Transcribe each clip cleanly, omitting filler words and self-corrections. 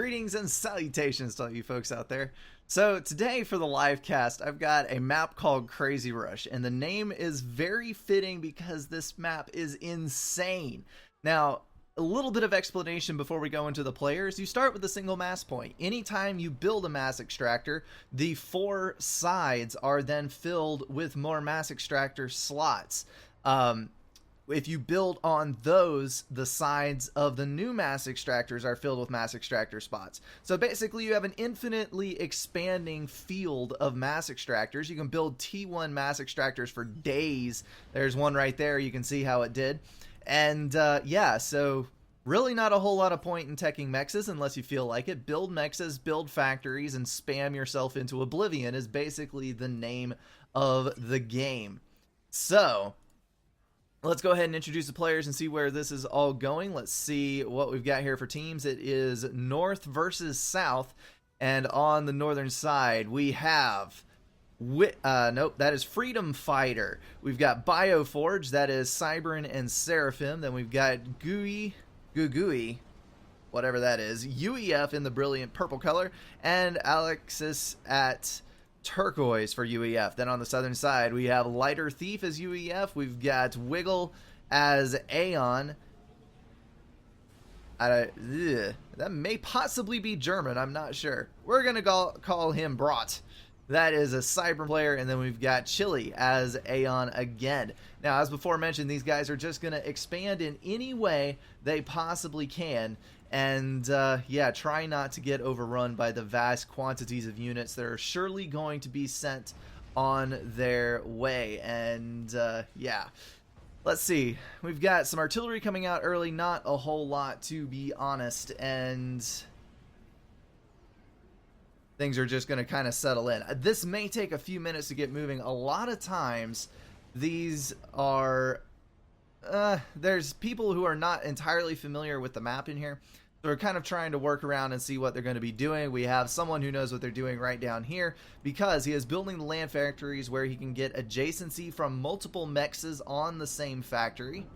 Greetings and salutations to all you folks out there. So today for the live cast, I've got a map called Crazy Rush, and the name is very fitting because this map is insane. Now, a little bit of explanation before we go into the players. You start with a single mass point. Anytime you build a mass extractor, the four sides are then filled with more mass extractor slots. If you build on those, the sides of the new mass extractors are filled with mass extractor spots. So basically you have an infinitely expanding field of mass extractors. You can build T1 mass extractors for days. There's one right there. You can see how it did. And yeah, so really not a whole lot of point in teching mexes unless you feel like it. Build mexes, build factories, and spam yourself into oblivion is basically the name of the game. So let's go ahead and introduce the players and see where this is all going. Let's see what we've got here for teams. It is North versus South, and on the northern side we have nope, that is Freedom Fighter. We've got Bioforge, that is Cybern and Seraphim. Then we've got Gugui, whatever that is, UEF in the brilliant purple color, and Alexis at turquoise for UEF. Then on the southern side we have Lighter Thief as UEF. We've got Wiggle as Aeon. That may possibly be German, I'm not sure. We're gonna call him Brat. That is a cyber player. And then we've got Chili as Aeon again. Now, as before mentioned, these guys are just going to expand in any way they possibly can. And yeah, try not to get overrun by the vast quantities of units that are surely going to be sent on their way. And yeah, let's see. We've got some artillery coming out early. Not a whole lot, to be honest. And things are just going to kind of settle in. This may take a few minutes to get moving. A lot of times these are there's people who are not entirely familiar with the map in here, so we're kind of trying to work around and see what they're going to be doing. We have someone who knows what they're doing right down here because he is building the land factories where he can get adjacency from multiple mexes on the same factory.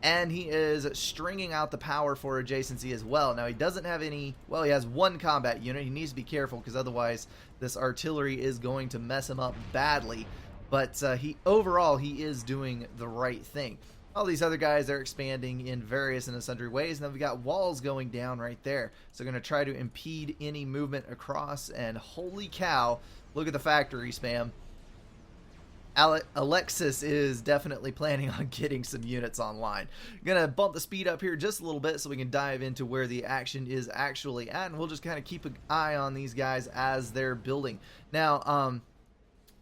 And he is stringing out the power for adjacency as well. Now, he doesn't have any, well, he has one combat unit. He needs to be careful because otherwise this artillery is going to mess him up badly. But overall, he is doing the right thing. All these other guys, they're expanding in various and sundry ways. And then we got walls going down right there. So going to try to impede any movement across. And holy cow, look at the factory spam. Alexis is definitely planning on getting some units online. Gonna bump the speed up here just a little bit so we can dive into where the action is actually at, and we'll just kind of keep an eye on these guys as they're building. Now,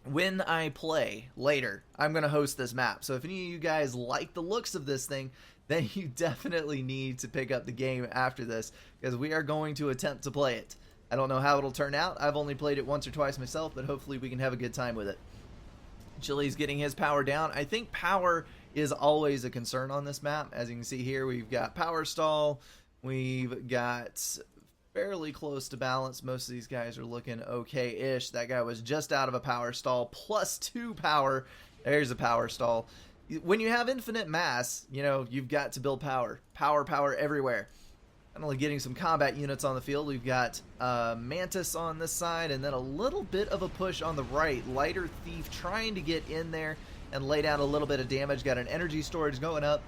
when I play later, I'm gonna host this map, so if any of you guys like the looks of this thing, then you definitely need to pick up the game after this, because we are going to attempt to play it. I don't know how it'll turn out. I've only played it once or twice myself, but hopefully we can have a good time with it. Chili's getting his power down. I think power is always a concern on this map. As you can see here, we've got power stall. We've got fairly close to balance. Most of these guys are looking okay-ish. That guy was just out of a power stall. +2 power. There's a power stall. When you have infinite mass, you know, you've got to build power. Power everywhere. Not only getting some combat units on the field, we've got Mantis on this side, and then a little bit of a push on the right. Lighter Thief trying to get in there and lay down a little bit of damage. Got an energy storage going up.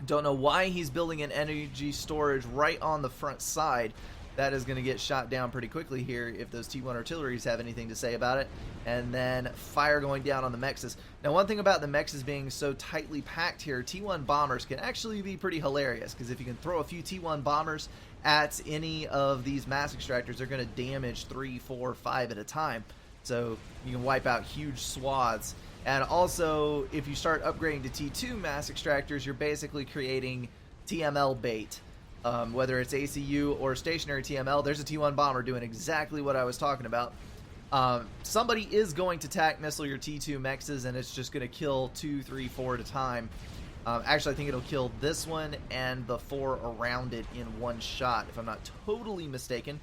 Don't know why he's building an energy storage right on the front side. That is going to get shot down pretty quickly here if those T1 artilleries have anything to say about it. And then fire going down on the mexes. Now, one thing about the mexes being so tightly packed here, T1 bombers can actually be pretty hilarious, because if you can throw a few T1 bombers at any of these mass extractors, they're going to damage 3, 4, 5 at a time. So you can wipe out huge swaths. And also, if you start upgrading to T2 mass extractors, you're basically creating TML bait. Whether it's ACU or stationary TML, there's a T1 bomber doing exactly what I was talking about. Somebody is going to tac missile your T2 mexes, and it's just going to kill 2, 3, 4 at a time. Actually, I think it'll kill this one and the 4 around it in one shot, if I'm not totally mistaken.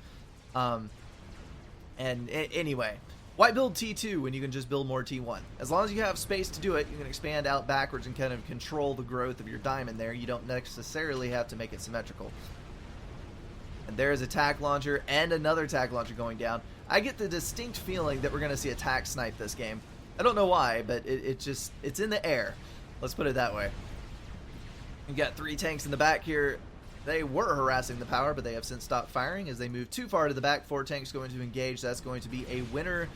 Anyway, why build T2 when you can just build more T1? As long as you have space to do it, you can expand out backwards and kind of control the growth of your diamond there. You don't necessarily have to make it symmetrical. And there's a tac launcher and another tac launcher going down. I get the distinct feeling that we're going to see a tac snipe this game. I don't know why, but it's in the air. Let's put it that way. We've got 3 tanks in the back here. They were harassing the power, but they have since stopped firing as they move too far to the back. 4 tanks going to engage. That's going to be a winner.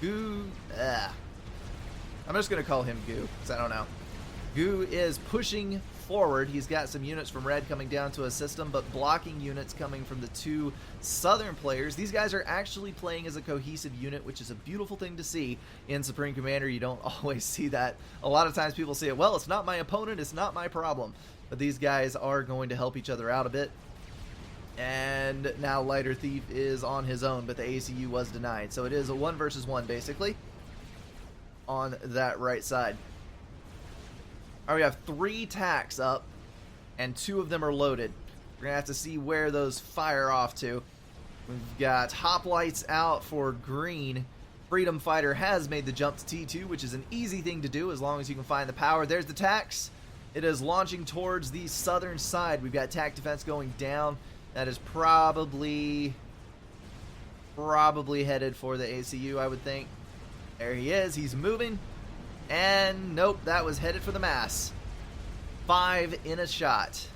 Goo. I'm just going to call him Goo, because I don't know. Goo is pushing forward. He's got some units from red coming down to assist him, but blocking units coming from the 2 southern players. These guys are actually playing as a cohesive unit, which is a beautiful thing to see in Supreme Commander. You don't always see that. A lot of times people say, well, it's not my opponent, it's not my problem. But these guys are going to help each other out a bit. And now Lighter Thief is on his own, but the ACU was denied. So it is a 1 versus 1, basically, on that right side. All right, we have 3 tacs up, and 2 of them are loaded. We're going to have to see where those fire off to. We've got hoplites out for green. Freedom Fighter has made the jump to T2, which is an easy thing to do as long as you can find the power. There's the tacs. It is launching towards the southern side. We've got tac defense going down. That is probably headed for the ACU, I would think. There he is. He's moving. And nope, that was headed for the mass. 5 in a shot.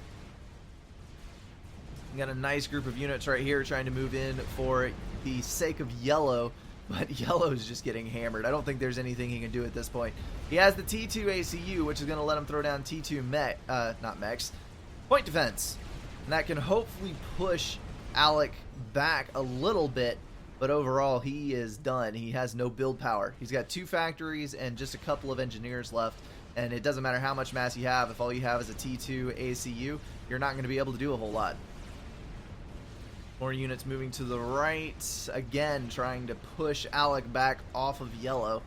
We got a nice group of units right here trying to move in for the sake of yellow. But yellow's just getting hammered. I don't think there's anything he can do at this point. He has the T2 ACU, which is going to let him throw down T2 not mechs, point defense. And that can hopefully push Alec back a little bit. But overall, he is done. He has no build power. He's got 2 factories and just a couple of engineers left. And it doesn't matter how much mass you have. If all you have is a T2 ACU, you're not going to be able to do a whole lot. More units moving to the right. Again, trying to push Alec back off of yellow.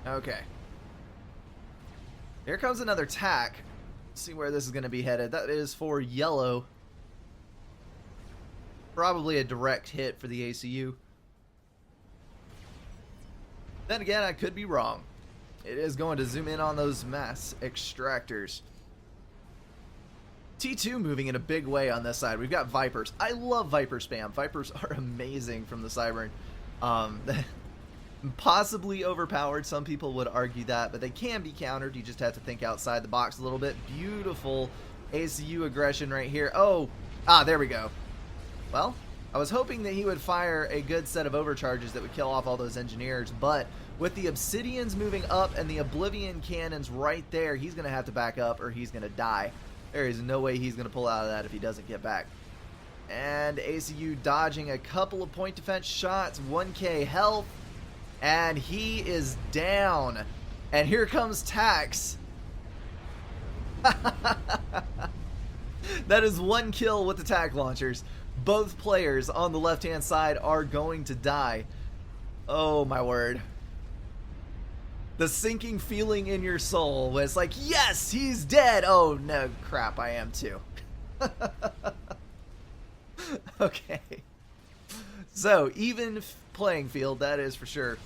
Okay. Here comes another tac. Let's see where this is going to be headed. That is for yellow. Probably a direct hit for the ACU. Then again, I could be wrong. It is going to zoom in on those mass extractors. T2 moving in a big way on this side. We've got Vipers. I love Viper spam. Vipers are amazing from the Cybern. Possibly overpowered. Some people would argue that, but they can be countered. You just have to think outside the box a little bit. Beautiful ACU aggression right here. Oh, there we go. Well, I was hoping that he would fire a good set of overcharges that would kill off all those engineers, but with the Obsidians moving up and the Oblivion cannons right there, he's going to have to back up or he's going to die. There is no way he's going to pull out of that if he doesn't get back. And ACU dodging a couple of point defense shots, 1k health, and he is down. And here comes Tax. That is 1 kill with the tac launchers. Both players on the left-hand side are going to die. Oh my word. The sinking feeling in your soul was like, yes, he's dead. Oh no, crap, I am too. Okay. So, even playing field, that is for sure.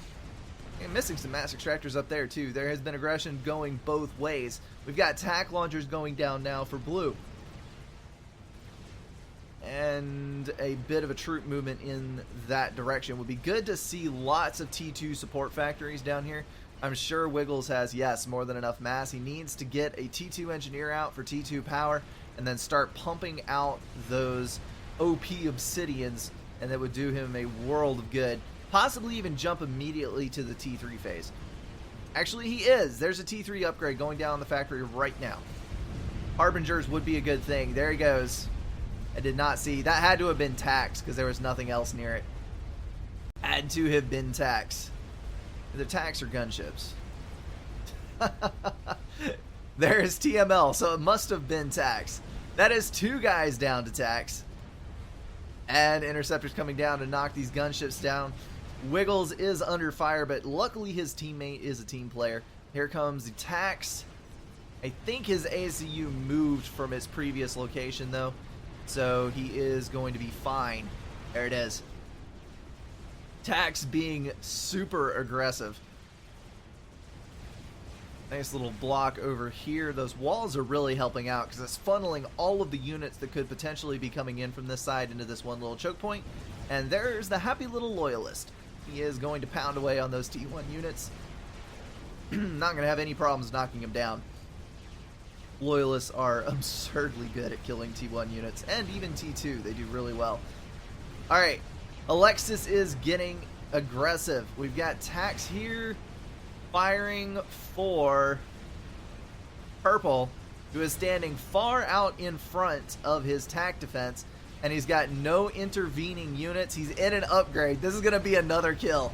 And missing some mass extractors up there too. There has been aggression going both ways. We've got tac launchers going down now for blue. And a bit of a troop movement in that direction. Would be good to see lots of T2 support factories down here. I'm sure Wiggles has, yes, more than enough mass. He needs to get a T2 engineer out for T2 power and then start pumping out those OP Obsidians, and that would do him a world of good. Possibly even jump immediately to the T3 phase. Actually, he is. There's a T3 upgrade going down in the factory right now. Harbingers would be a good thing. There he goes. I did not see. That had to have been tax because there was nothing else near it. Had to have been tax. Either tax or gunships. There's TML, so it must have been tax. That is 2 guys down to tax. And interceptors coming down to knock these gunships down. Wiggles is under fire, but luckily his teammate is a team player. Here comes the tax. I think his ACU moved from its previous location though, so he is going to be fine. There it is. Tax being super aggressive. Nice little block over here. Those walls are really helping out because it's funneling all of the units that could potentially be coming in from this side into this one little choke point. And there's the happy little loyalist. He is going to pound away on those T1 units. Not going to have any problems knocking him down. Loyalists are absurdly good at killing T1 units, and even T2. They do really well. Alright, Alexis is getting aggressive. We've got Tax here firing for Purple, who is standing far out in front of his TAC defense, and he's got no intervening units. He's in an upgrade. This is going to be another kill.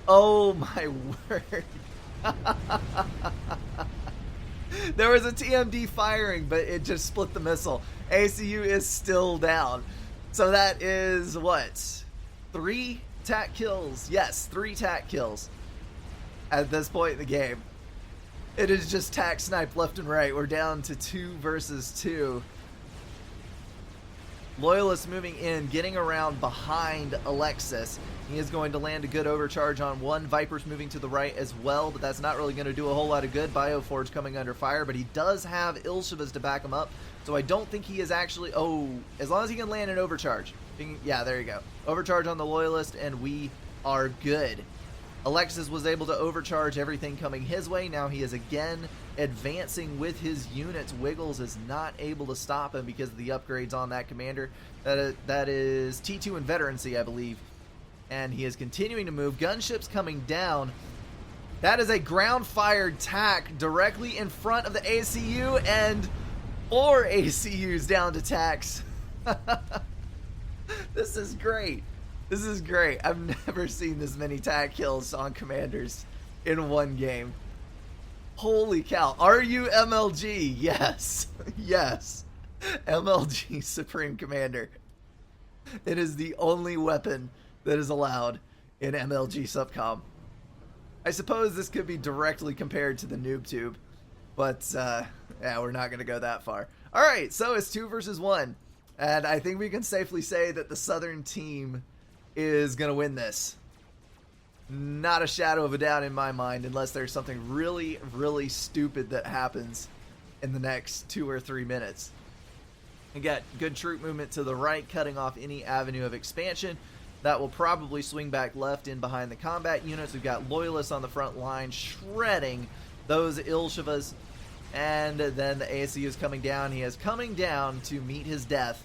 Oh my word. There was a TMD firing, but it just split the missile. ACU is still down. So that is what? 3 TAC kills. Yes, 3 TAC kills at this point in the game. It is just TAC snipe left and right. We're down to 2 versus 2. Loyalists moving in, getting around behind Alexis. He is going to land a good overcharge on one. Viper's moving to the right as well, but that's not really going to do a whole lot of good. Bioforge coming under fire, but he does have Ilshivas to back him up, so I don't think he is actually... Oh, as long as he can land an overcharge. Yeah, there you go. Overcharge on the Loyalist, and we are good. Alexis was able to overcharge everything coming his way. Now he is again advancing with his units. Wiggles is not able to stop him because of the upgrades on that commander. That is T2 and Veterancy, I believe. And he is continuing to move. Gunships coming down. That is a ground-fired TAC directly in front of the ACU, and 4 ACUs down to TACs. This is great. This is great. I've never seen this many TAC kills on commanders in one game. Holy cow. Are you MLG? Yes. Yes. MLG Supreme Commander. It is the only weapon that is allowed in MLG Subcom. I suppose this could be directly compared to the Noob Tube, but yeah, we're not going to go that far. Alright, so it's 2 versus 1, and I think we can safely say that the Southern team is going to win this. Not a shadow of a doubt in my mind, unless there's something really, really stupid that happens in the next 2 or 3 minutes. We got good troop movement to the right, cutting off any avenue of expansion. That will probably swing back left in behind the combat units. We've got Loyalists on the front line, shredding those Ilshivas. And then the ASU is coming down. He is coming down to meet his death.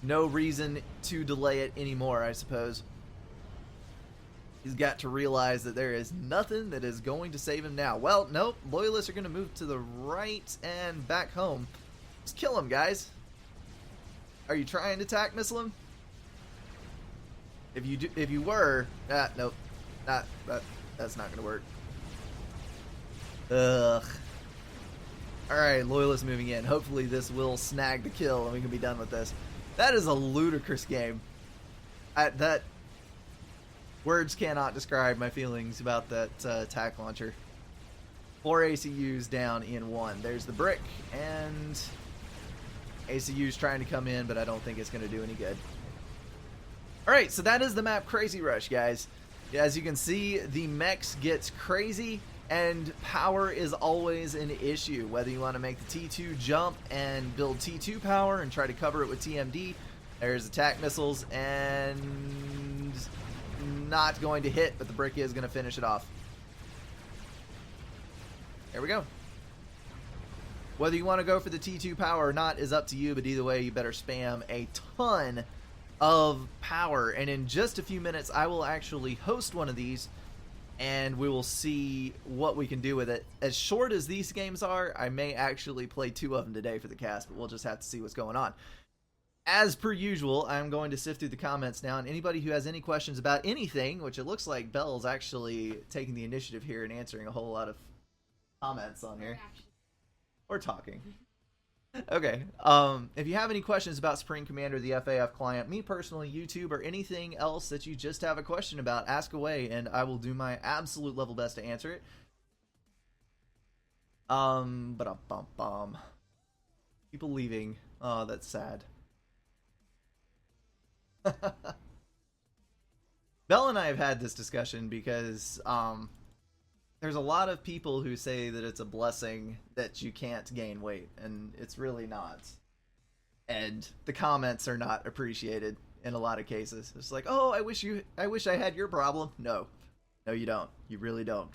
No reason to delay it anymore, I suppose. He's got to realize that there is nothing that is going to save him now. Well, nope. Loyalists are going to move to the right and back home. Just kill him, guys. Are you trying to TAC missile him? If you were, nope, that's not gonna work. Ugh. All right, Loyalists moving in. Hopefully this will snag the kill and we can be done with this. That is a ludicrous game. That words cannot describe my feelings about that TAC launcher. 4 ACUs down in 1. There's the brick, and ACU's trying to come in, but I don't think it's gonna do any good. Alright, so that is the map Crazy Rush, guys. As you can see, the mechs gets crazy, and power is always an issue. Whether you want to make the T2 jump and build T2 power and try to cover it with TMD, there's attack missiles, and not going to hit, but the brick is going to finish it off. There we go. Whether you want to go for the T2 power or not is up to you, but either way, you better spam a ton of power, and in just a few minutes I will actually host one of these and we will see what we can do with it. As short as these games are, I may actually play 2 of them today for the cast, but we'll just have to see what's going on. As per usual, I'm going to sift through the comments now, and anybody who has any questions about anything, which it looks like Bell's actually taking the initiative here and answering a whole lot of comments on here. Or talking. Okay, if you have any questions about Supreme Commander, the FAF client, me personally, YouTube, or anything else that you just have a question about, ask away, and I will do my absolute level best to answer it. People leaving. Oh, that's sad. Bell and I have had this discussion because, there's a lot of people who say that it's a blessing that you can't gain weight, and it's really not. And the comments are not appreciated in a lot of cases. It's like, oh, I wish I had your problem. No, no, you don't. You really don't.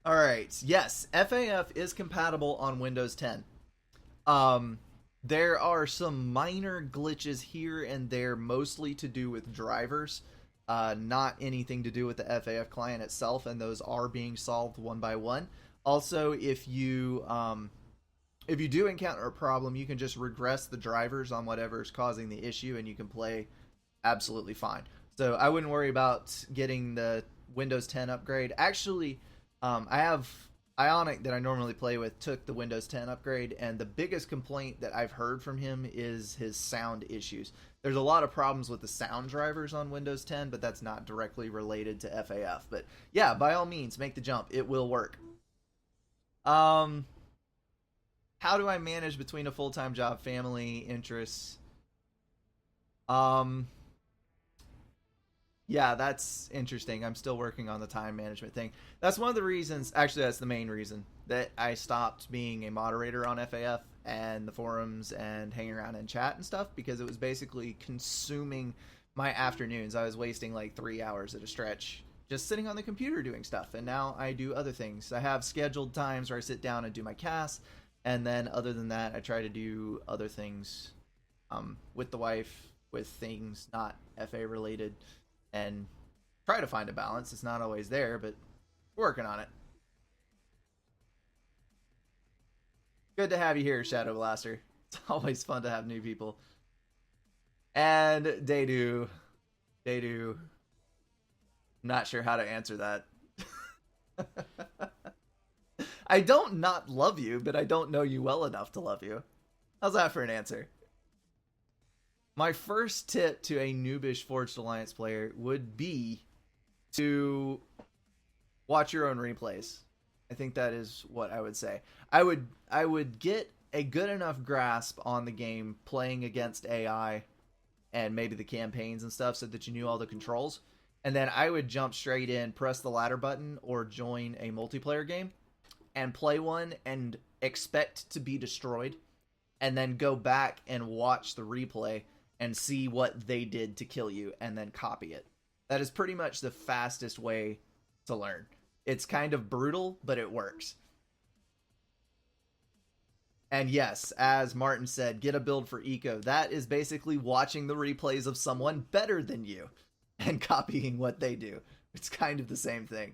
All right. Yes, FAF is compatible on Windows 10. Um, there are some minor glitches here and there, mostly to do with drivers, not anything to do with the FAF client itself, and those are being solved one by one. Also, if you do encounter a problem, you can just regress the drivers on whatever is causing the issue, and you can play absolutely fine. So I wouldn't worry about getting the Windows 10 upgrade. Actually, I have Ionic that I normally play with took the Windows 10 upgrade, and the biggest complaint that I've heard from him is his sound issues. There's a lot of problems with the sound drivers on Windows 10, but that's not directly related to FAF. But yeah, by all means, make the jump. It will work. Um, how do I manage between a full-time job, family, interests? Um, Yeah, that's interesting. I'm still working on the time management thing. That's one of the reasons, actually, that's the main reason that I stopped being a moderator on FAF and the forums and hanging around in chat and stuff, because it was basically consuming my afternoons. I was wasting like 3 hours at a stretch just sitting on the computer doing stuff. And now I do other things. I have scheduled times where I sit down and do my cast. And then other than that, I try to do other things with the wife, with things not FA related, and try to find a balance. It's not always there, but we're working on it. Good to have you here, Shadow Blaster. It's always fun to have new people. And Daydu. Not sure how to answer that. I don't not love you, but I don't know you well enough to love you. How's that for an answer? My first tip to a noobish Forged Alliance player would be to watch your own replays. I think that is what I would say. I would get a good enough grasp on the game playing against AI and maybe the campaigns and stuff so that you knew all the controls. And then I would jump straight in, press the ladder button, or join a multiplayer game and play one and expect to be destroyed, and then go back and watch the replay and see what they did to kill you, and then copy it. That is pretty much the fastest way to learn. It's kind of brutal, but it works. And yes, as Martin said, get a build for Eco. That is basically watching the replays of someone better than you and copying what they do. It's kind of the same thing.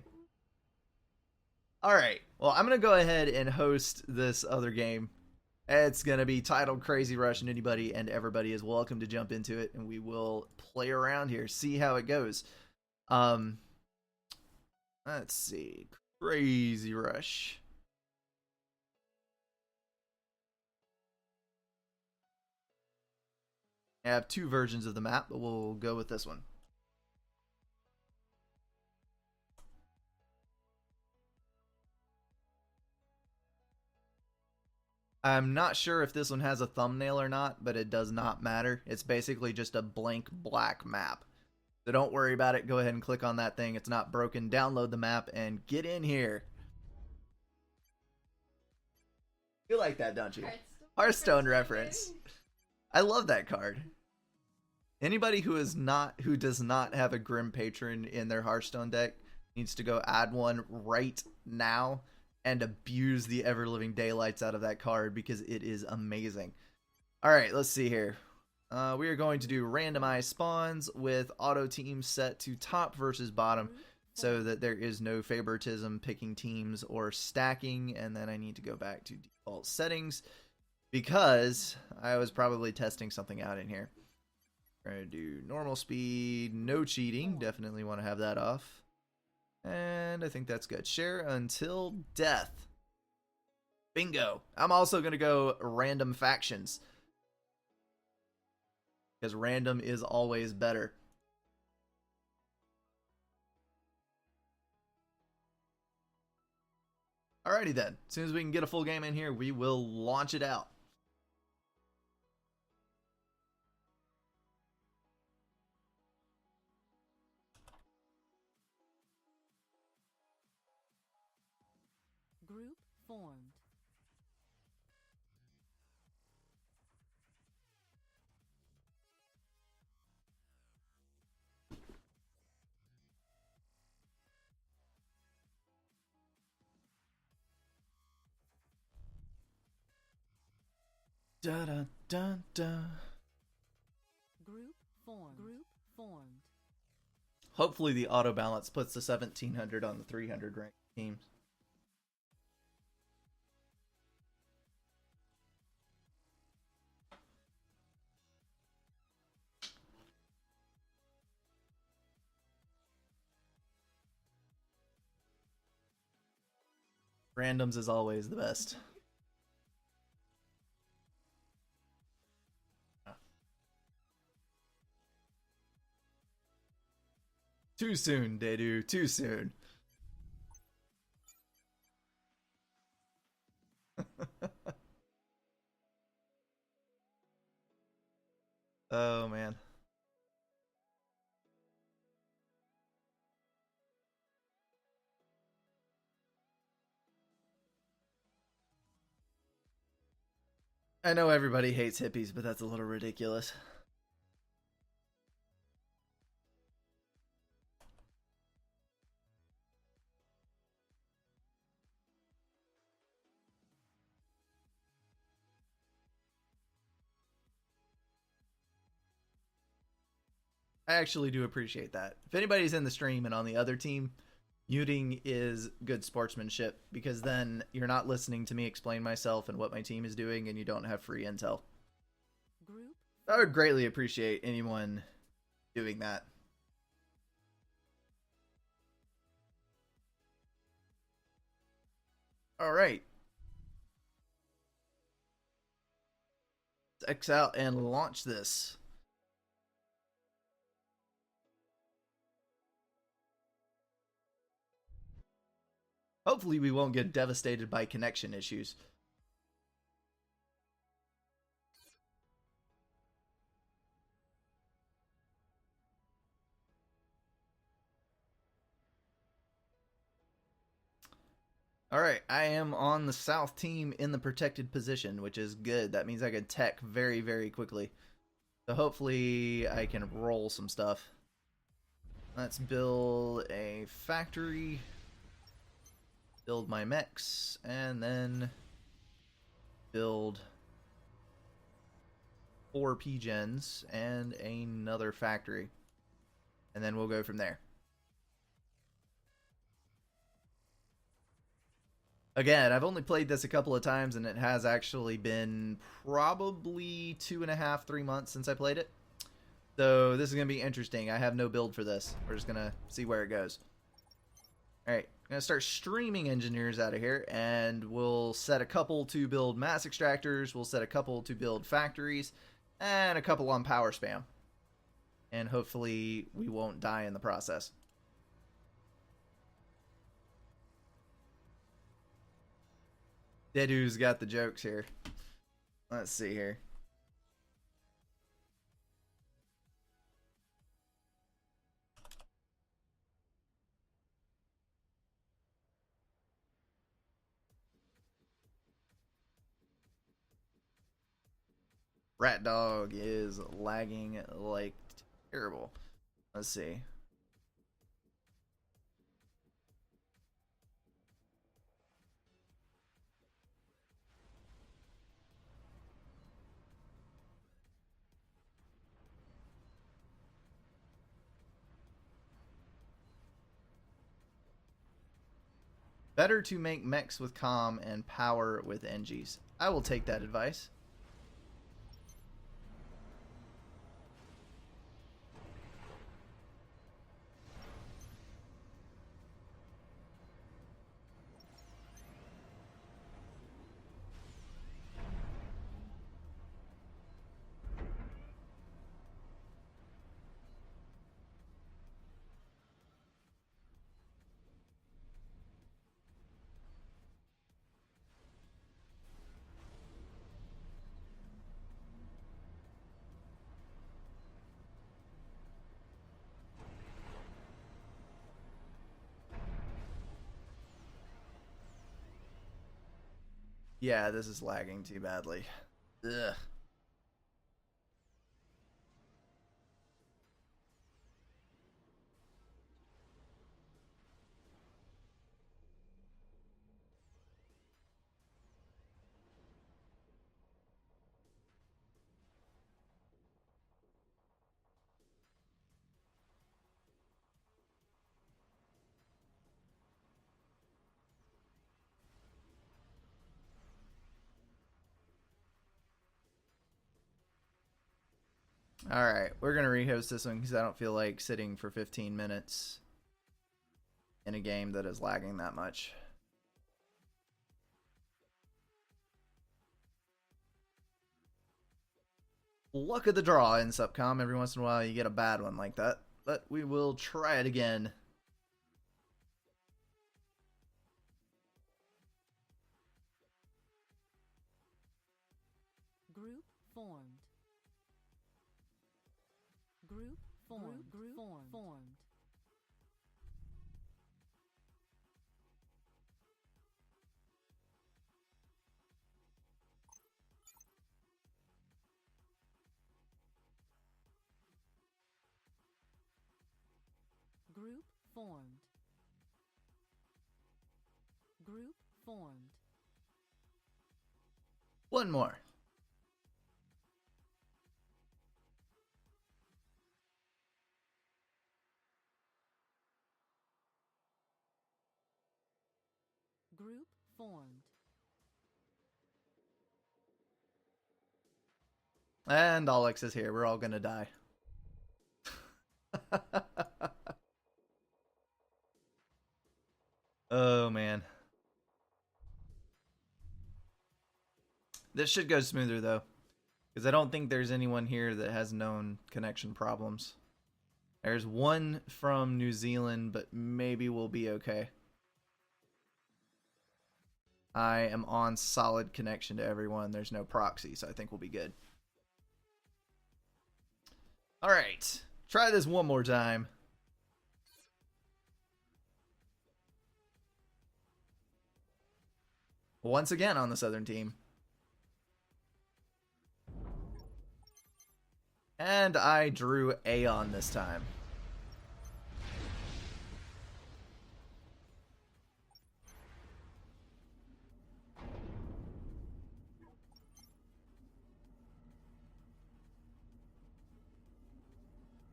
Alright, well, I'm going to go ahead and host this other game. It's going to be titled Crazy Rush, and anybody and everybody is welcome to jump into it, and we will play around here, see how it goes. Let's see. Crazy Rush. I have two versions of the map, but we'll go with this one. I'm not sure if this one has a thumbnail or not, but it does not matter. It's basically just a blank black map. So don't worry about it. Go ahead and click on that thing. It's not broken. Download the map and get in here. You like that, don't you? Hearthstone reference. I love that card. Anybody who does not have a Grim Patron in their Hearthstone deck needs to go add one right now and abuse the ever-living daylights out of that card, because it is amazing. Alright, let's see here. We are going to do randomized spawns with auto teams set to top versus bottom, so that there is no favoritism picking teams or stacking. And then I need to go back to default settings, because I was probably testing something out in here. We're going to do normal speed, no cheating. Definitely want to have that off. And I think that's good. Share until death. Bingo. I'm also going to go random factions, because random is always better. Alrighty then. As soon as we can get a full game in here, we will launch it out. Group formed. Da da da da. Group formed. Group formed. Hopefully the auto balance puts the 1700 on the 300 ranked teams. Randoms is always the best. Too soon, Dedu. Too soon. Oh, man. I know everybody hates hippies, but that's a little ridiculous. I actually do appreciate that. If anybody's in the stream and on the other team, muting is good sportsmanship, because then you're not listening to me explain myself and what my team is doing, and you don't have free intel. Group. I would greatly appreciate anyone doing that. All right. Let's X out and launch this. Hopefully we won't get devastated by connection issues. Alright, I am on the south team in the protected position, which is good. That means I can tech very, very quickly. So hopefully I can roll some stuff. Let's build a factory. Build my mechs, and then build 4 P-gens and another factory. And then we'll go from there. Again, I've only played this a couple of times, and it has actually been probably 2.5, 3 months since I played it. So this is going to be interesting. I have no build for this. We're just going to see where it goes. Alright, I'm going to start streaming engineers out of here, and we'll set a couple to build mass extractors, we'll set a couple to build factories, and a couple on power spam. And hopefully we won't die in the process. Dedu's got the jokes here. Let's see here. Rat Dog is lagging like terrible. Let's see. Better to make mechs with comm and power with engies. I will take that advice. Yeah, this is lagging too badly. Ugh. Alright, we're going to rehost this one because I don't feel like sitting for 15 minutes in a game that is lagging that much. Luck of the draw in Subcom. Every once in a while you get a bad one like that. But we will try it again. Group formed. Group formed. Group formed. Group formed. Group formed. One more. Group formed. And Alex is here. We're all gonna die. Oh, man. This should go smoother, though. Because I don't think there's anyone here that has known connection problems. There's one from New Zealand, but maybe we'll be okay. I am on solid connection to everyone. There's no proxy, so I think we'll be good. Alright. Try this one more time. Once again on the Southern team. And I drew Aeon this time.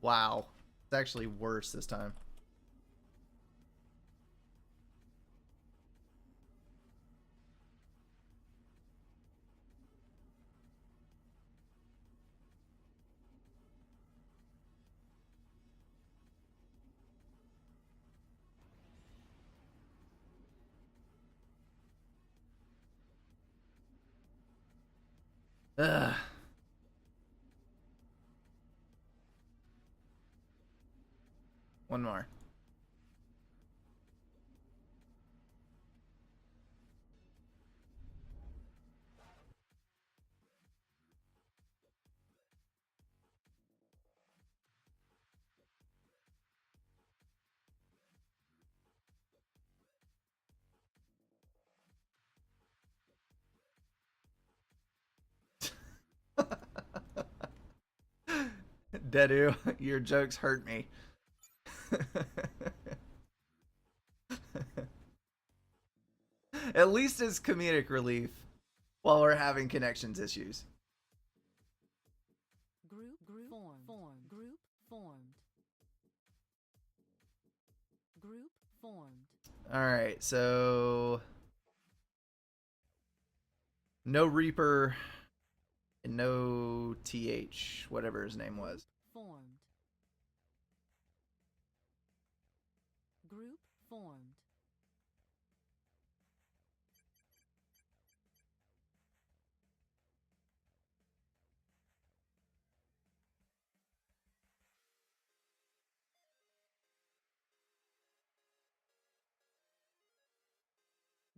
Wow. It's actually worse this time. Ugh. One more. Dedu, your jokes hurt me. At least it's comedic relief while we're having connections issues. Group formed. Group formed. Group formed. Alright, so no Reaper and no TH, whatever his name was. Formed. Group formed.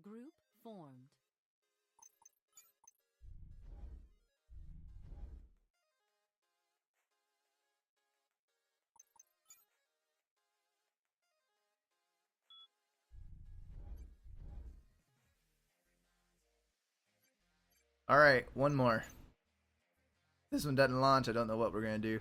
Group formed. Alright, one more. This one doesn't launch, I don't know what we're gonna do.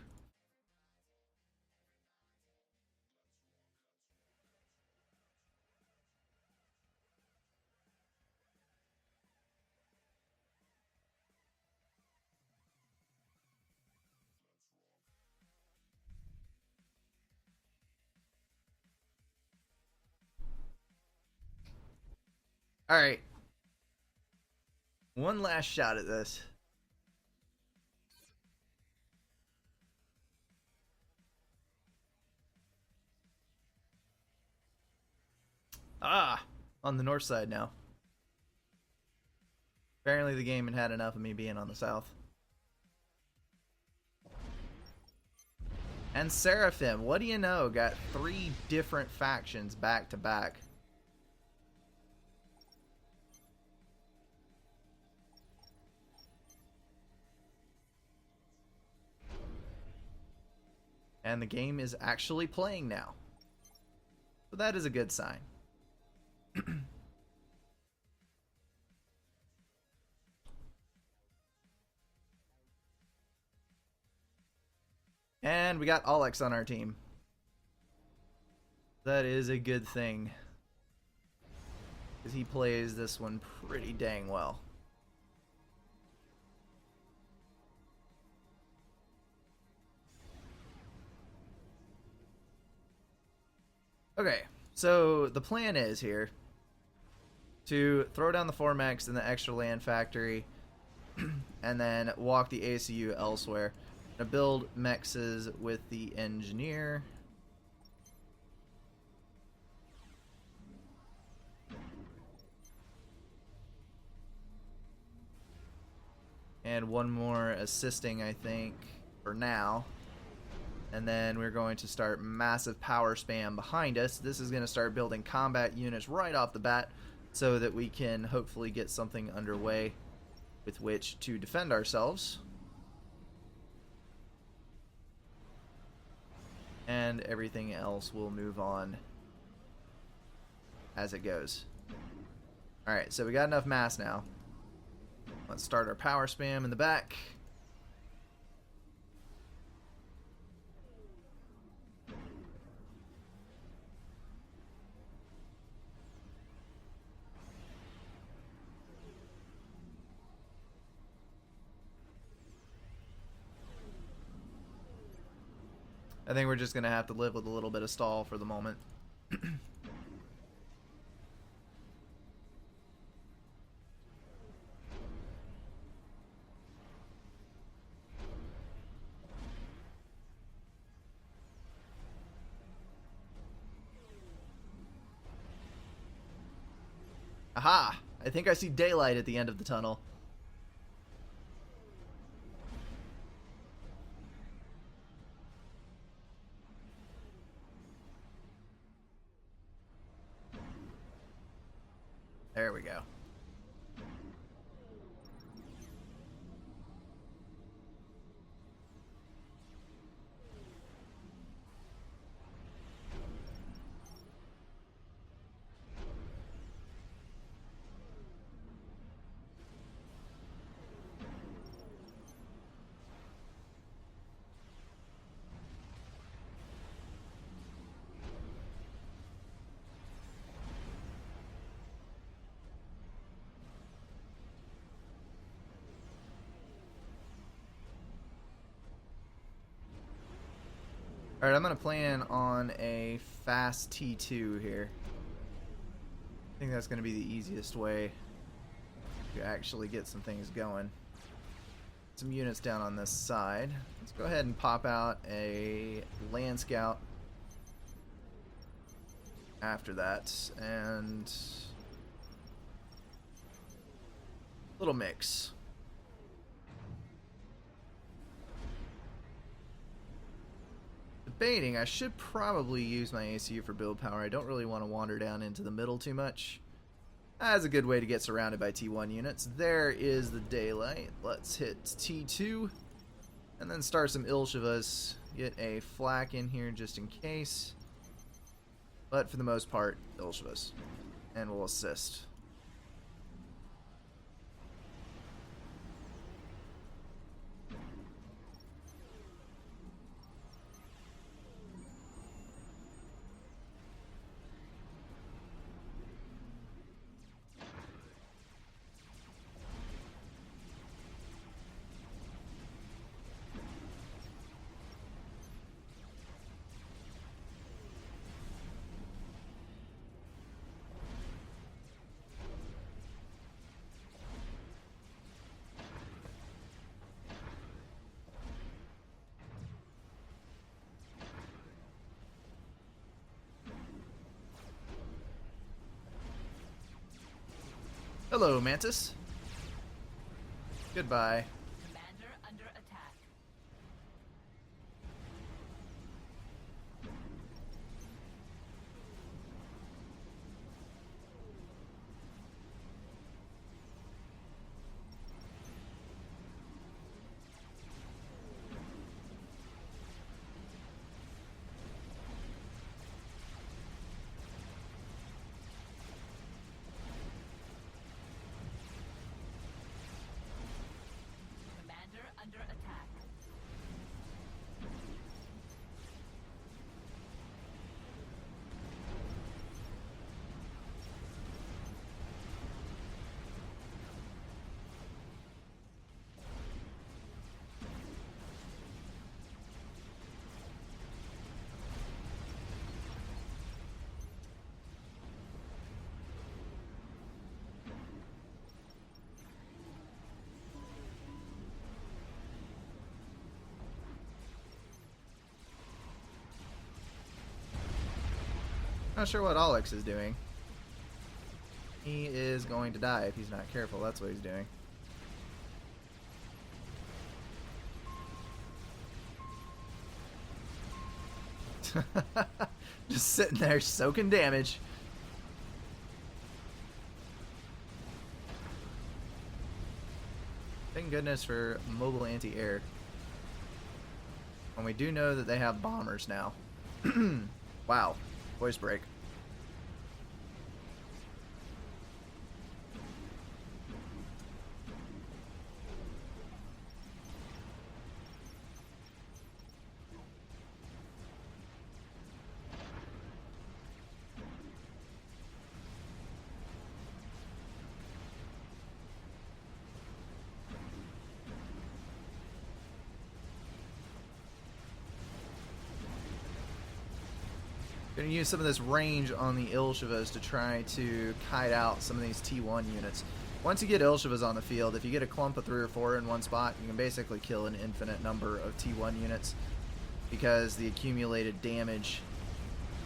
Alright. One last shot at this. Ah! On the north side now. Apparently the game had enough of me being on the south. And Seraphim, what do you know? Got 3 different factions back to back. And the game is actually playing now. So that is a good sign. And we got Alex on our team. That is a good thing. Because he plays this one pretty dang well. Okay, so the plan is here to throw down the 4-mechs in the extra land factory and then walk the ACU elsewhere. To build mexes with the engineer. And one more assisting, I think, for now. And then we're going to start massive power spam behind us. This is going to start building combat units right off the bat so that we can hopefully get something underway with which to defend ourselves. And everything else will move on as it goes. Alright, so we got enough mass now. Let's start our power spam in the back. I think we're just going to have to live with a little bit of stall for the moment. Aha! I think I see daylight at the end of the tunnel. There we go. Alright, I'm going to plan on a fast T2 here. I think that's going to be the easiest way to actually get some things going. Some units down on this side. Let's go ahead and pop out a land scout after that, and little mix. Debating, I should probably use my ACU for build power. I don't really want to wander down into the middle too much. That's a good way to get surrounded by T1 units. There is the daylight. Let's hit T2 and then start some Ilshivas. Get a flak in here just in case. But for the most part, Ilshivas. And we'll assist. Hello, Mantis. Goodbye. Commander under attack. Commander under attack. Not sure what Alex is doing. He is going to die if he's not careful. That's what he's doing. Just sitting there soaking damage. Thank goodness for mobile anti-air. And we do know that they have bombers now. Wow. Voice break. Gonna use some of this range on the Ilshivas to try to kite out some of these T1 units. Once you get Ilshivas on the field, if you get a clump of 3 or 4 in one spot, you can basically kill an infinite number of T1 units because the accumulated damage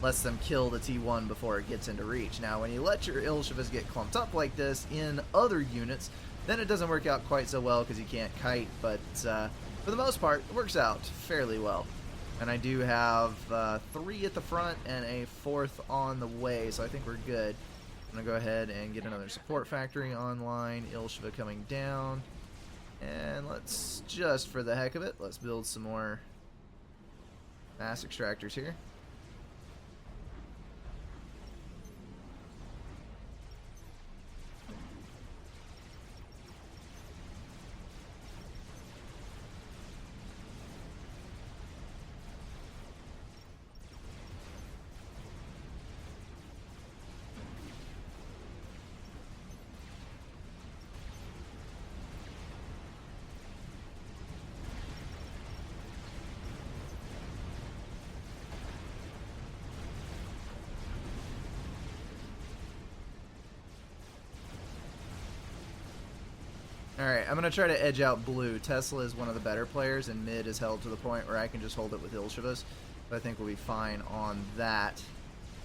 lets them kill the T1 before it gets into reach. Now, when you let your Ilshivas get clumped up like this in other units, then it doesn't work out quite so well because you can't kite, but for the most part, it works out fairly well. And I do have 3 at the front and a 4th on the way, so I think we're good. I'm going to go ahead and get another support factory online. Ilshiva coming down. And let's, just for the heck of it, let's build some more mass extractors here. Alright, I'm going to try to edge out blue. Tesla is one of the better players, and mid is held to the point where I can just hold it with Ilshivas. But I think we'll be fine on that.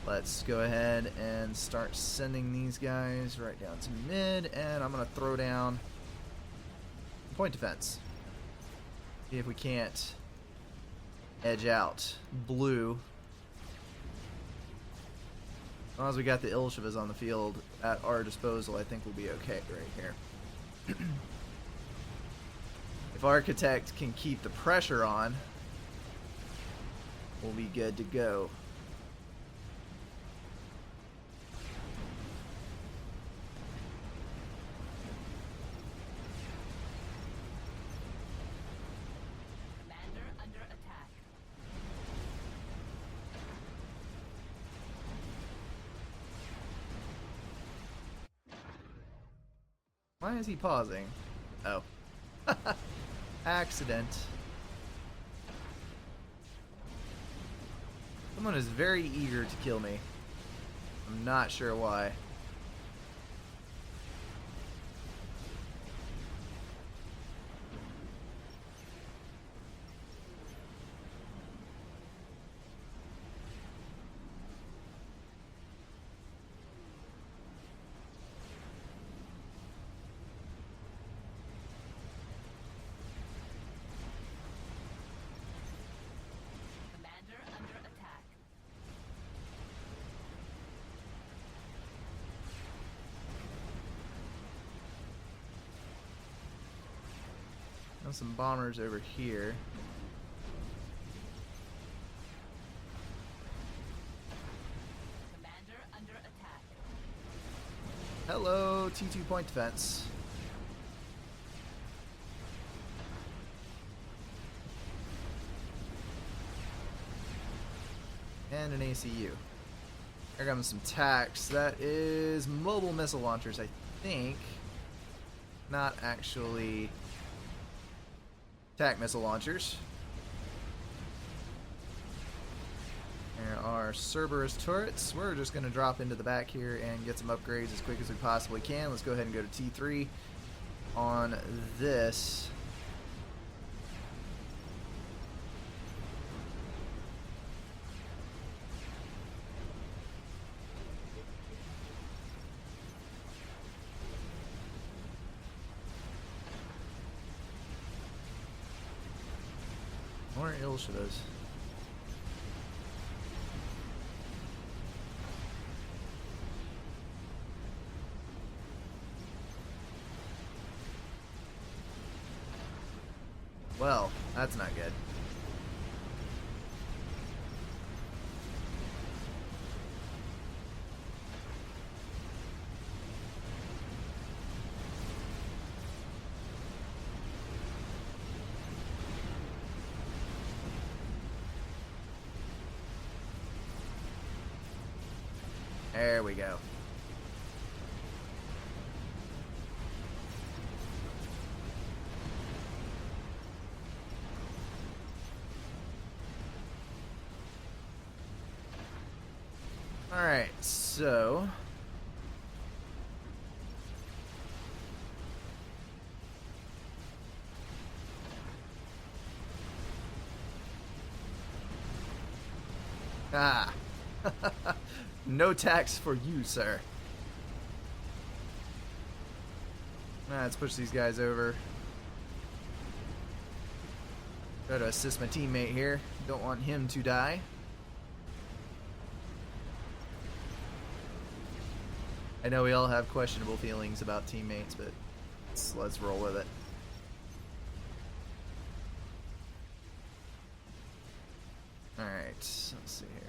Let's go ahead and start sending these guys right down to mid, and I'm going to throw down point defense. See if we can't edge out blue. As long as we got the Ilshivas on the field at our disposal, I think we'll be okay right here. If Architect can keep the pressure on, we'll be good to go. Commander under attack. Why is he pausing? Oh. Accident. Someone is very eager to kill me. I'm not sure why. Got some bombers over here. Commander under attack. Hello, T2 point defense. And an ACU. Here comes some TACs. That is mobile missile launchers, I think. Not actually TAC missile launchers. There are Cerberus turrets. We're just going to drop into the back here and get some upgrades as quick as we possibly can. Let's go ahead and go to T3 on this. More Ilshivas. Well, that's not good. There we go. All right, so no tax for you, sir. Let's push these guys over. Try to assist my teammate here. Don't want him to die. I know we all have questionable feelings about teammates, but let's roll with it. Alright, let's see here.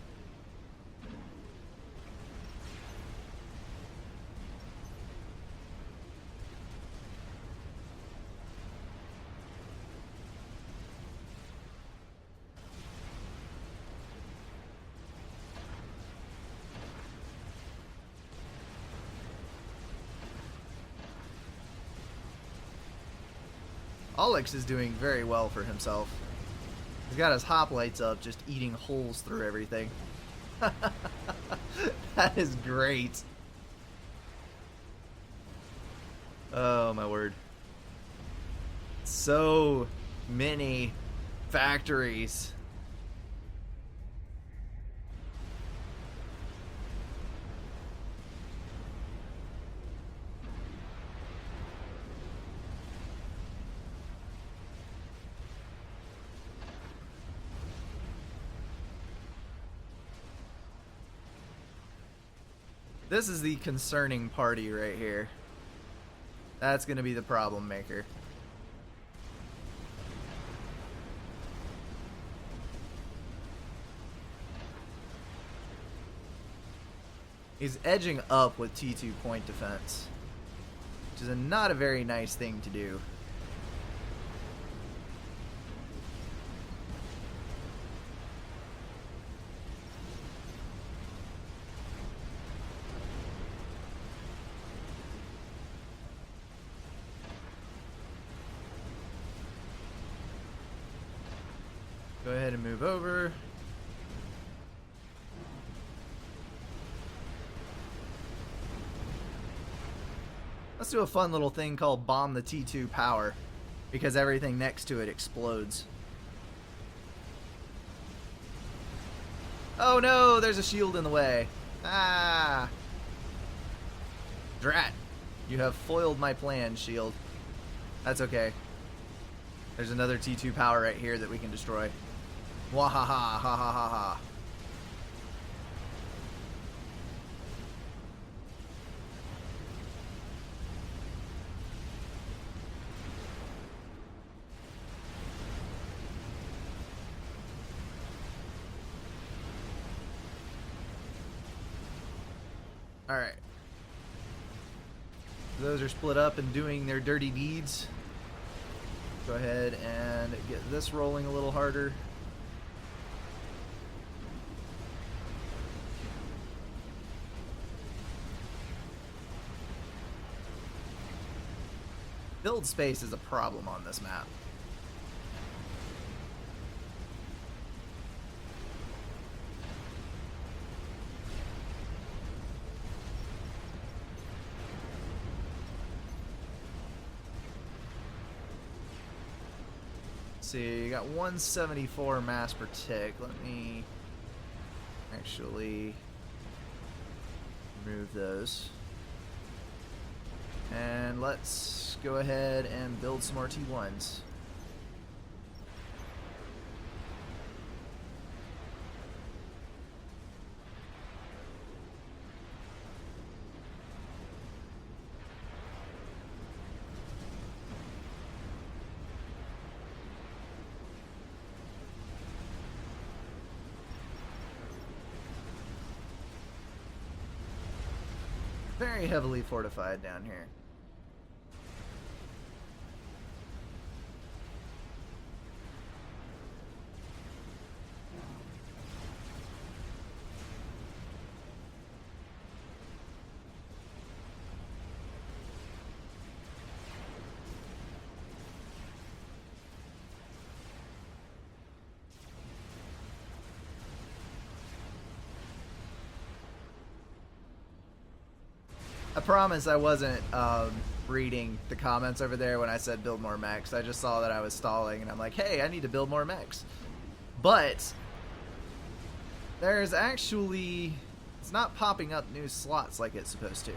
Alex is doing very well for himself. He's got his hoplites up, just eating holes through everything. That is great. Oh my word. So many factories. This is the concerning party right here. That's going to be the problem maker. He's edging up with T2 point defense, which is not a very nice thing to do. Go ahead and move over. Let's do a fun little thing called Bomb the T2 Power, because everything next to it explodes. Oh no, there's a shield in the way. Ah! Drat! You have foiled my plan, shield. That's okay. There's another T2 power right here that we can destroy. Wahaha, ha ha ha ha. Alright. Those are split up and doing their dirty deeds. Go ahead and get this rolling a little harder. Build space is a problem on this map. See, you got 174 mass per tick. Let me actually remove those. And let's go ahead and build some more T1s. Very heavily fortified down here. I promise I wasn't reading the comments over there when I said build more mechs. I just saw that I was stalling and I'm like, hey, I need to build more mechs. But there's actually, it's not popping up new slots like it's supposed to.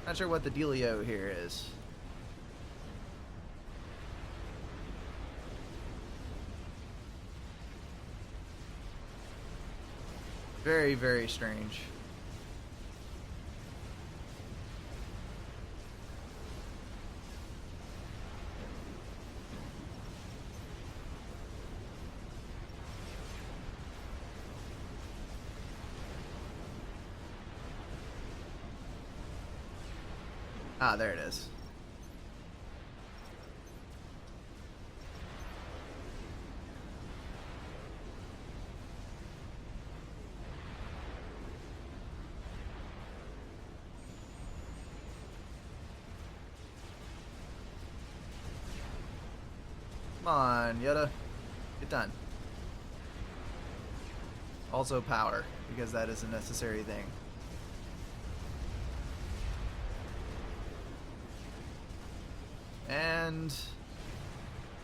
Not sure what the dealio here is. Very, very strange. Ah, there it is. Come on, Yoda. Get done. Also power, because that is a necessary thing. And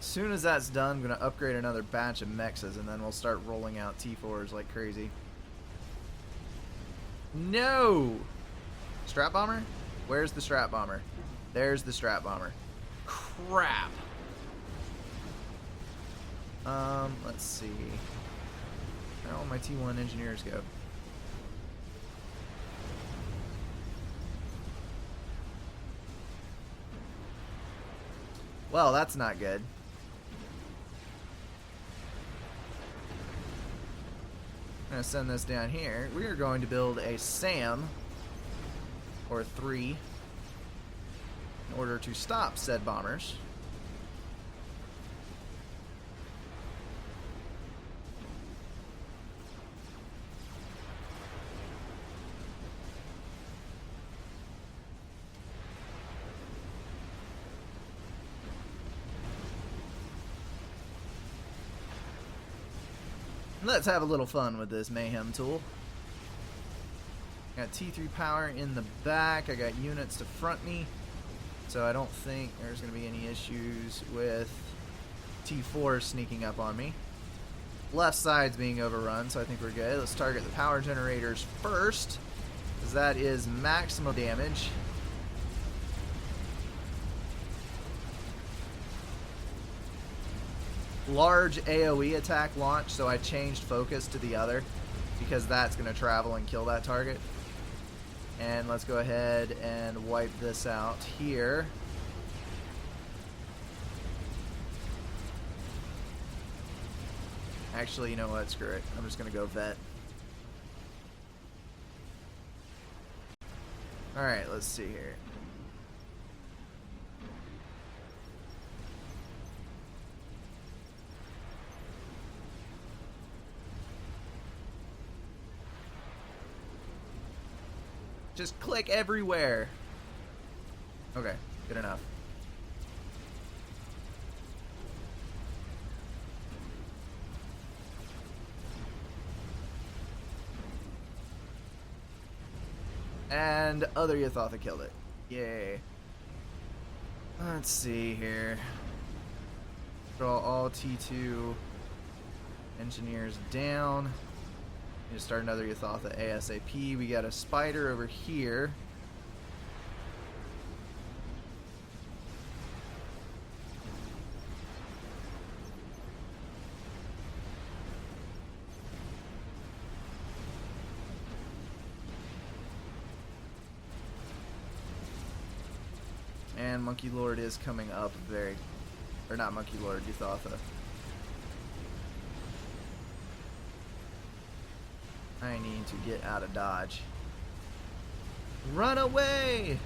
as soon as that's done, I'm going to upgrade another batch of mexes, and then we'll start rolling out T4s like crazy. No! Strat bomber? Where's the strat bomber? There's the strat bomber. Crap! Let's see. Where all my T1 engineers go? Well, that's not good. I'm going to send this down here. We are going to build a SAM, or 3, in order to stop said bombers. Let's have a little fun with this mayhem tool. Got T3 power in the back. I got units to front me, so I don't think there's going to be any issues with T4 sneaking up on me. Left side's being overrun, so I think we're good. Let's target the power generators first, because that is maximum damage. Large AoE attack launch, so I changed focus to the other because that's going to travel and kill that target. And let's go ahead and wipe this out here. Actually, you know what? Screw it. I'm just going to go vet. Alright, let's see here. Just click everywhere. Okay, good enough. And other Yathatha killed it. Yay. Let's see here. Draw all T2 engineers down. Need to start another Yathatha ASAP. We got a spider over here. And Monkey Lord is coming up very... Or not Monkey Lord, Yathatha. I need to get out of dodge. Run away!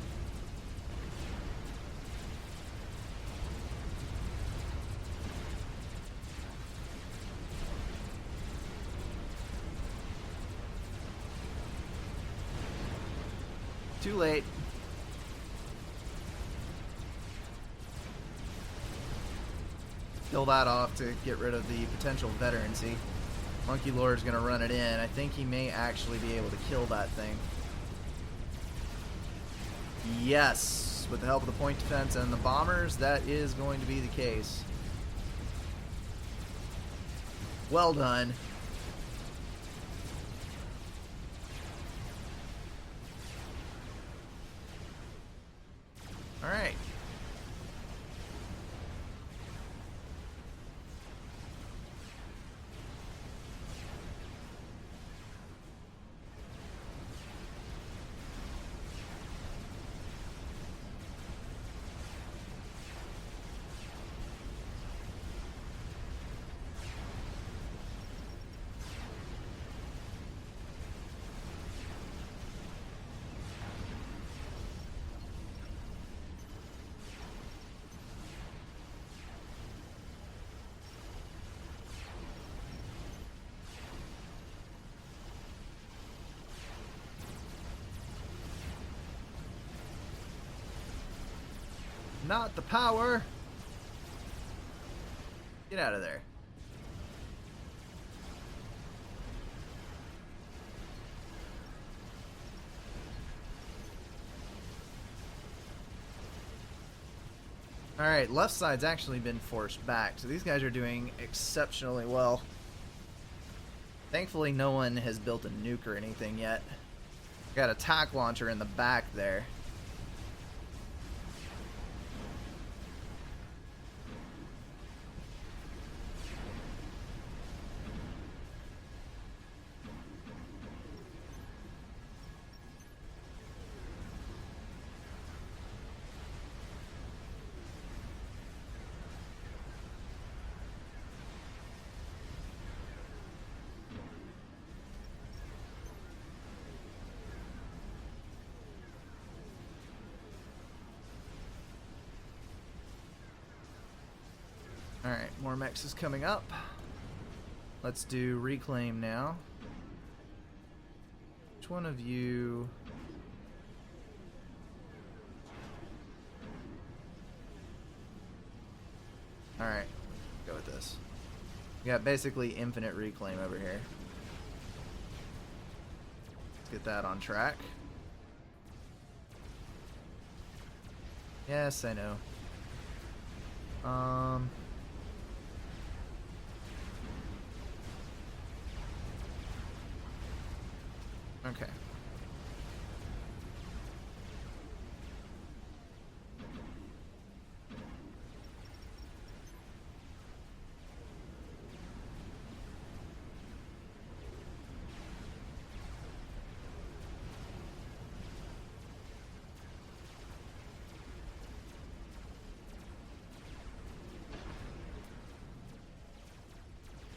Too late. Kill that off to get rid of the potential veterancy. Monkey Lord's gonna run it in. I think he may actually be able to kill that thing. Yes! With the help of the point defense and the bombers, that is going to be the case. Well done. Alright. Not the power. Get out of there. Alright, left side's actually been forced back, so these guys are doing exceptionally well. Thankfully, no one has built a nuke or anything yet. Got a tac launcher in the back there. Alright, more mechs is coming up. Let's do reclaim now. Which one of you... Alright, go with this. We got basically infinite reclaim over here. Let's get that on track. Yes, I know. Okay.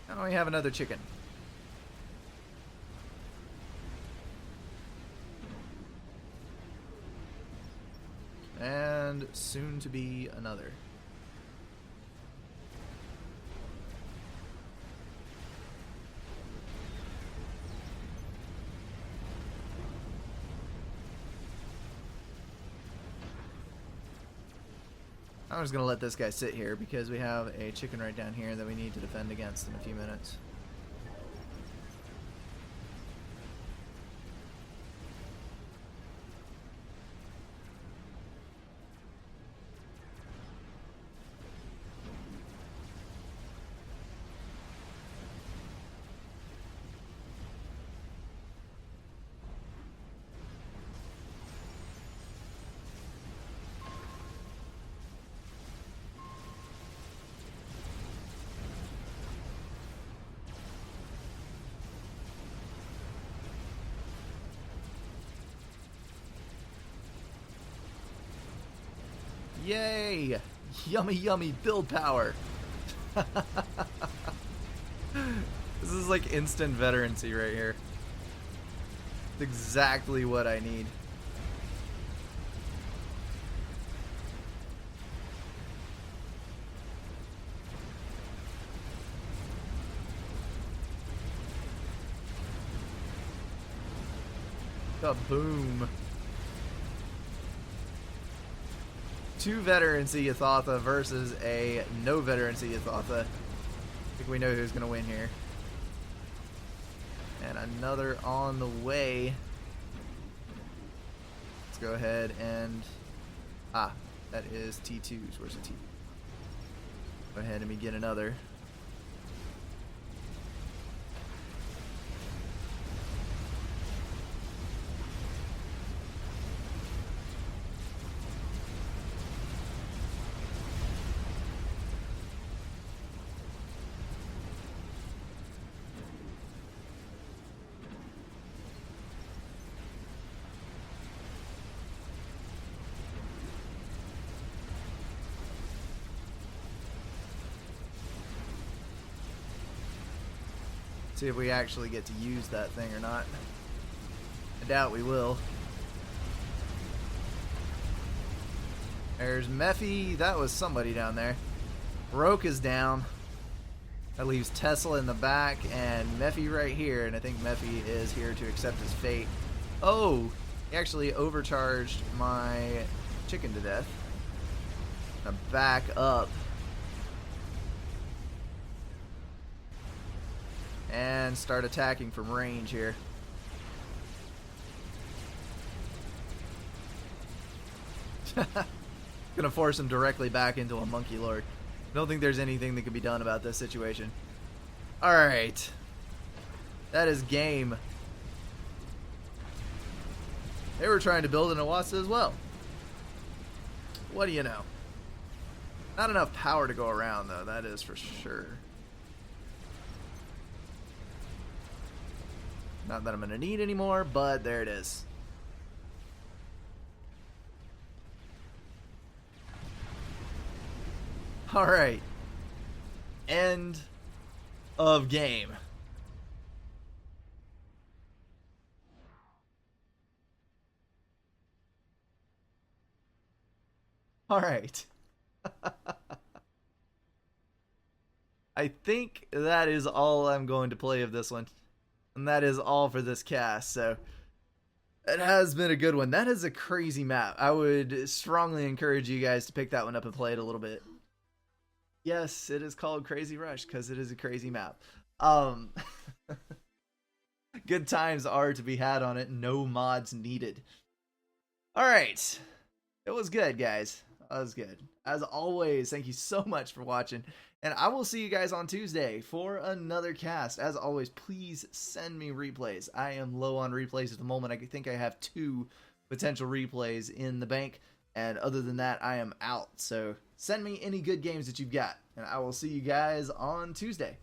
Now we have another chicken. And soon to be another. I'm just going to let this guy sit here because we have a chicken right down here that we need to defend against in a few minutes. Yay! Yummy, yummy build power. This is like instant veterancy right here. It's exactly what I need. Kaboom. 2 veterancy Yathatha versus a no veterancy Yathatha. I think we know who's going to win here. And another on the way. Let's go ahead and... Ah, that is T2s. Where's the T? Go ahead and we get another. See if we actually get to use that thing or not. I doubt we will. There's Mephi. That was somebody down there. Roke is down. That leaves Tesla in the back and Mephi right here. And I think Mephi is here to accept his fate. Oh, he actually overcharged my chicken to death. I'm gonna back up. And start attacking from range here. Gonna force him directly back into a Monkey Lord. Don't think there's anything that can be done about this situation. Alright. That is game. They were trying to build an Owasso as well. What do you know? Not enough power to go around though, that is for sure. Not that I'm going to need anymore, but there it is. Alright. End of game. Alright. I think that is all I'm going to play of this one. And that is all for this cast, so it has been a good one. That is a crazy map. I would strongly encourage you guys to pick that one up and play it a little bit. Yes, it is called Crazy Rush because it is a crazy map. Good times are to be had on it. No mods needed. Alright. It was good, guys. That was good. As always, thank you so much for watching. And I will see you guys on Tuesday for another cast. As always, please send me replays. I am low on replays at the moment. I think I have 2 potential replays in the bank. And other than that, I am out. So send me any good games that you've got. And I will see you guys on Tuesday.